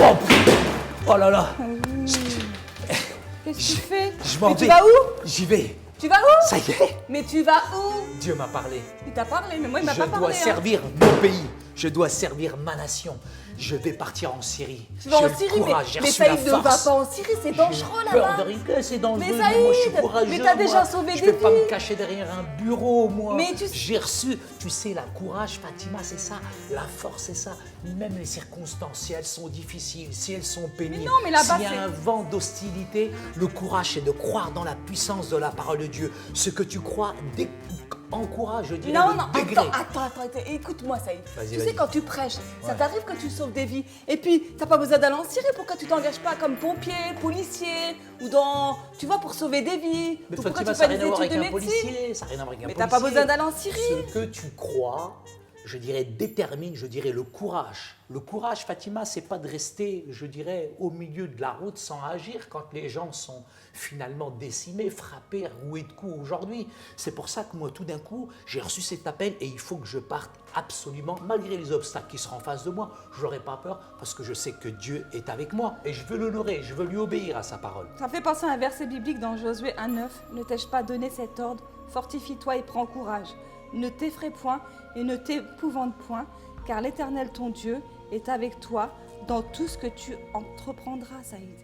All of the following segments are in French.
Oh, oh là là. Qu'est-ce que tu fais? Je m'en Mais vais. tu vas où? J'y vais. Tu vas où? Ça y est. Mais tu vas où? Dieu m'a parlé. Il t'a parlé, mais moi il m'a Je pas dois parlé. servir mon pays. Je dois servir ma nation. Je vais partir en Syrie. Tu vas J'ai en le Syrie, courage, j'ai mais reçu la Saïd ne va force. pas en Syrie, c'est dangereux Peur là-bas. de rien, c'est dangereux. Mais moi, je suis Saïd, courageux. mais t'as déjà moi. sauvé Je des vais pas vies. me cacher derrière un bureau, moi. Mais tu- J'ai reçu, tu sais, la courage, Fatima, c'est ça. La force, c'est ça. Même les circonstances, si elles sont difficiles, si elles sont pénibles, non, mais là-bas, s'il y a c'est- un vent d'hostilité, le courage, c'est de croire dans la puissance de la parole de Dieu. Ce que tu crois encourage, je dirais, Non, le non, degré. attends, écoute-moi Saïd. Vas-y, Tu vas-y. sais, quand tu prêches, ça Ouais. t'arrive que tu sauves des vies. Et puis, t'as pas besoin d'aller en Syrie, pourquoi tu t'engages pas comme pompier, policier, ou dans, tu vois, pour sauver des vies? Mais Ou pourquoi Fatima, tu ça fais n'a rien des à voir études avec de un médecine? policier. Ça n'a rien à voir avec un Mais policier. t'as pas besoin d'aller en Syrie. Ce que tu crois, je dirais, détermine, je dirais, le courage. Le courage, Fatima, c'est pas de rester, je dirais, au milieu de la route sans agir quand les gens sont finalement décimés, frappés, roués de coups aujourd'hui. C'est pour ça que moi, tout d'un coup, j'ai reçu cet appel et il faut que je parte absolument, malgré les obstacles qui seront en face de moi. Je n'aurai pas peur parce que je sais que Dieu est avec moi et je veux l'honorer, je veux lui obéir à sa parole. Ça me fait penser à un verset biblique dans Josué 1,9. Ne t'ai-je pas donné cet ordre? Fortifie-toi et prends courage. Ne t'effraie point et ne t'épouvante point, car l'Éternel ton Dieu est avec toi dans tout ce que tu entreprendras, Saïd.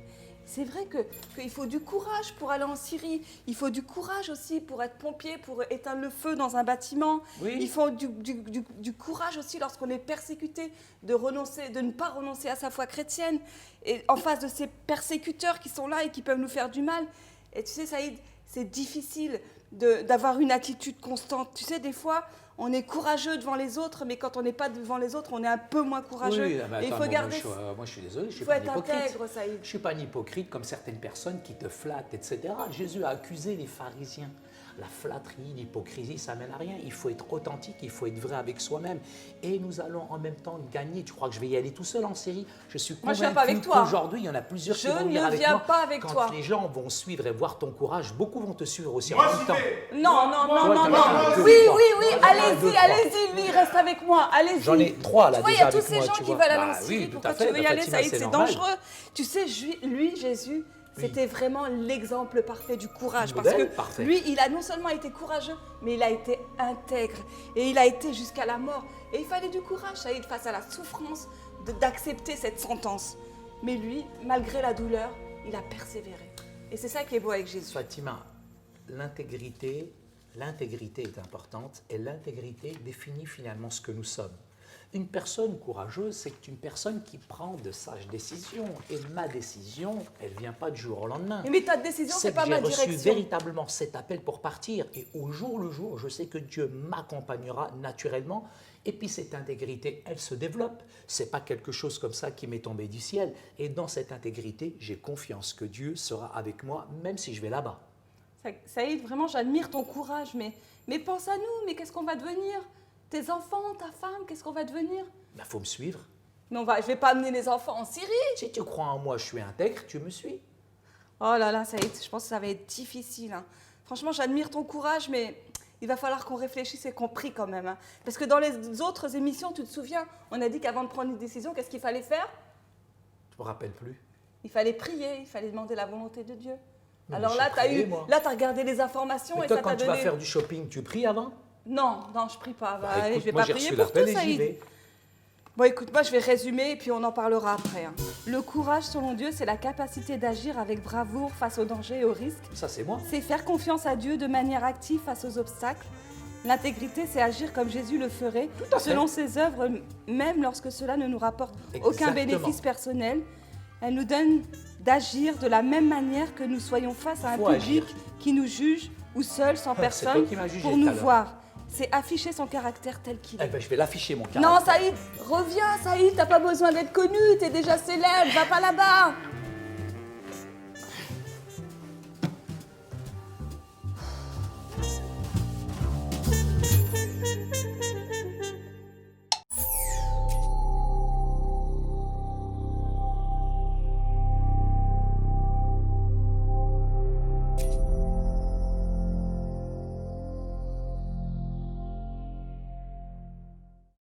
C'est vrai qu'il faut du courage pour aller en Syrie. Il faut du courage aussi pour être pompier, pour éteindre le feu dans un bâtiment. Oui. Il faut du courage aussi lorsqu'on est persécuté, de ne pas renoncer à sa foi chrétienne. Et en face de ces persécuteurs qui sont là et qui peuvent nous faire du mal. Et tu sais, Saïd, c'est difficile d'avoir une attitude constante. Tu sais, des fois, on est courageux devant les autres, mais quand on n'est pas devant les autres, on est un peu moins courageux. Oui, mais Et il attends, faut garder... moi, je suis désolé, je suis faut pas un être hypocrite. intègre, Saïd. Je suis pas un hypocrite comme certaines personnes qui te flattent, etc. Jésus a accusé les pharisiens. La flatterie, l'hypocrisie, ça mène à rien. Il faut être authentique, il faut être vrai avec soi-même. Et nous allons en même temps gagner. Tu crois que je vais y aller tout seul en Syrie? Je suis Moi, je convaincu viens pas avec toi. qu'aujourd'hui, il y en a plusieurs qui Je vont venir ne avec viens moi. pas avec Quand toi. les gens vont suivre et voir ton courage, beaucoup vont te suivre aussi Moi, en même j'y temps. vais. Non, non, non, Toi, non, t'as non. pas deux, Oui, trois. oui, oui, Toi, t'as allez-y, deux, trois. allez-y, lui, reste avec moi, allez-y. J'en ai trois, là, Tu vois, il y déjà a tous avec ces moi, gens tu qui vois. veulent aller Bah en oui, Syrie. tout Pourquoi à tu fait, veux y bah, aller, Fatima, Saïd? c'est C'est normal. dangereux. Tu sais, lui, Jésus, c'était vraiment l'exemple parfait du courage. Parce Modèle que parfait. lui, il a non seulement été courageux, mais il a été intègre. Et il a été jusqu'à la mort. Et il fallait du courage, Saïd, face à la souffrance d'accepter cette sentence. Mais lui, malgré la douleur, il a persévéré. Et c'est ça qui est beau avec Jésus. Fatima, l'intégrité est importante et l'intégrité définit finalement ce que nous sommes. Une personne courageuse, c'est une personne qui prend de sages décisions. Et ma décision, elle ne vient pas du jour au lendemain. Mais ta décision, c'est pas ma J'ai reçu direction. véritablement cet appel pour partir. Et au jour le jour, je sais que Dieu m'accompagnera naturellement. Et puis cette intégrité, elle se développe. Ce n'est pas quelque chose comme ça qui m'est tombé du ciel. Et dans cette intégrité, j'ai confiance que Dieu sera avec moi, même si je vais là-bas. Saïd, vraiment, j'admire ton courage, mais pense à nous, mais qu'est-ce qu'on va devenir? Tes enfants, ta femme, qu'est-ce qu'on va devenir? Il faut me suivre. Mais je vais pas amener les enfants en Syrie. Si tu crois en moi, je suis intègre, tu me suis. Oh là là, Saïd, je pense que ça va être difficile. Hein. Franchement, j'admire ton courage, mais il va falloir qu'on réfléchisse et qu'on prie quand même. Hein. Parce que dans les autres émissions, tu te souviens, on a dit qu'avant de prendre une décision, qu'est-ce qu'il fallait faire? Je me rappelle plus. Il fallait prier, il fallait demander la volonté de Dieu. Mais Alors j'ai là, prié, moi. tu as regardé les informations Mais et toi, ça t'a quand tu donné... vas faire du shopping, tu pries avant? Non, je prie pas. Bah, Allez, écoute, je vais moi, pas j'ai prier reçu pour l'appel tout, et j'y Saïd. vais. Bon, écoute, moi, je vais résumer et puis on en parlera après. Hein. Le courage, selon Dieu, c'est la capacité d'agir avec bravoure face aux dangers et aux risques. Ça, c'est moi. C'est faire confiance à Dieu de manière active face aux obstacles. L'intégrité, c'est agir comme Jésus le ferait, à fait. selon ses œuvres, même lorsque cela ne nous rapporte aucun Exactement. bénéfice personnel. Elle nous donne d'agir de la même manière que nous soyons face à un Faut public agir. qui nous juge ou seul, sans C'est personne, toi qui m'as jugé pour tout à nous l'heure. voir. C'est afficher son caractère tel qu'il est. Eh ben, je vais l'afficher, mon caractère. Non, Saïd, reviens, Saïd, t'as pas besoin d'être connu, t'es déjà célèbre, va pas là-bas.